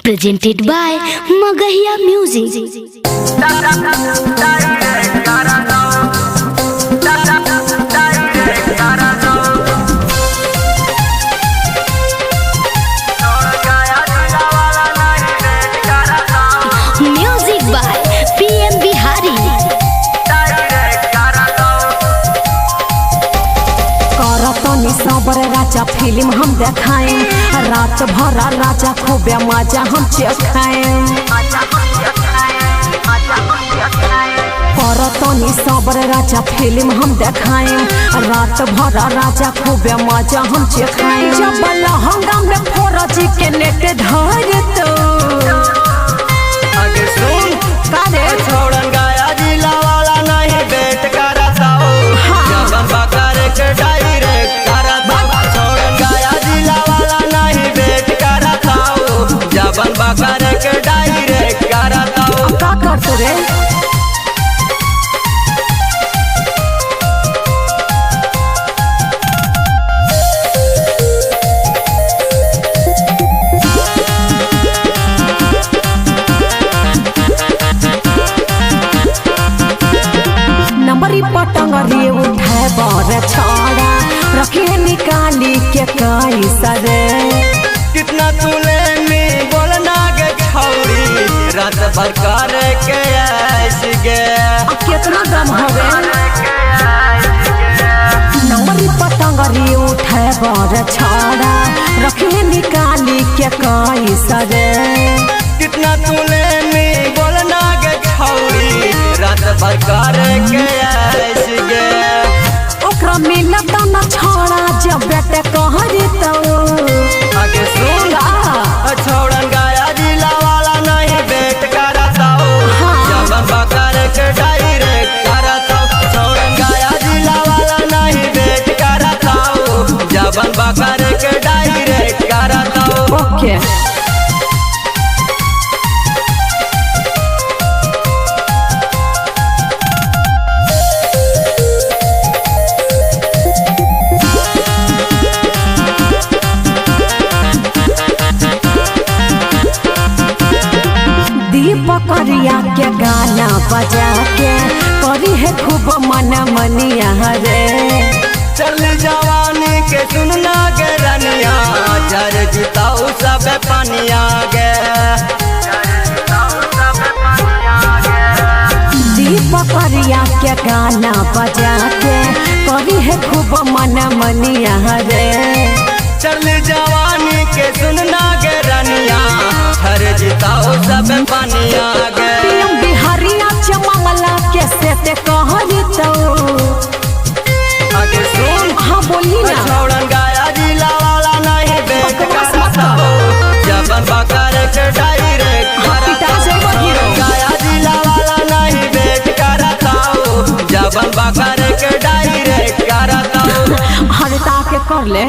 Presented by Magahiya Music. Music by PM Bihari. करतनी सबर राजा film हम देखाएं, रात भर राजा खूबे मजा हम चखाएं। करतनी सबर राजा फिल्म हम देखाएं, रात भर राजा खूबे मजा हम चखाएं। जब लहंगा में फौरजी के नेट धर तो आगे सुन कारे छोड़न गाया जिला वाला नहीं बेट करता हो। जबन बकर के डायरेक्ट करता हो। छोड़न गाया जिला वाला नहीं बेट करता हो। जबन बकर के डायरेक्ट करता हो। का करतो रे नंबरी पटंगरी उठाए बर छड़ा रखे निकाली के कई सरे। कितना तुले में बोलना के छौरी रात भर करे के ऐसी गे। कितना दम हवे नंबरी पतंगरी उठाए बर छड़ा रखे निकाली के कई सरे। कितना तुले में बोलना के छौरी रात भर करे के ऐसी गे। ओकरा मिलत न छड़ा जब बेटे कहरी तो आगे सुन छोड़न गाया जिला वाला नहीं बेट करता हो। जबन बकर के डायरेक्ट करता हो। छोड़न गाया जिला वाला नहीं बेट करता हो। जबन बकर के डायरेक्ट करता हो। ओके दीपकरिया के गाना बजा के करी है खूब मन मनिया रे। चल जवानी के सुनना के रनिया जर जिताऊ सब पानिया गे। दीपकरिया के गाना बजा के करी है खूब मन मनिया रे। चल जवानी के सुनना के रनिया हर जिताओ सब पानिया गे। PM बिहारिया चमंगला के से ते कहरी तो आगे सुन हाँ बोली ना छोड़न गाया जिला वाला नहीं बेट करता हो। जबन बकर के डायरेक्ट करता हो। छोड़न गाया जिला वाला नहीं बेट करता हो। जबन बकर के डायरेक्ट करता हो। हरता के कर ले।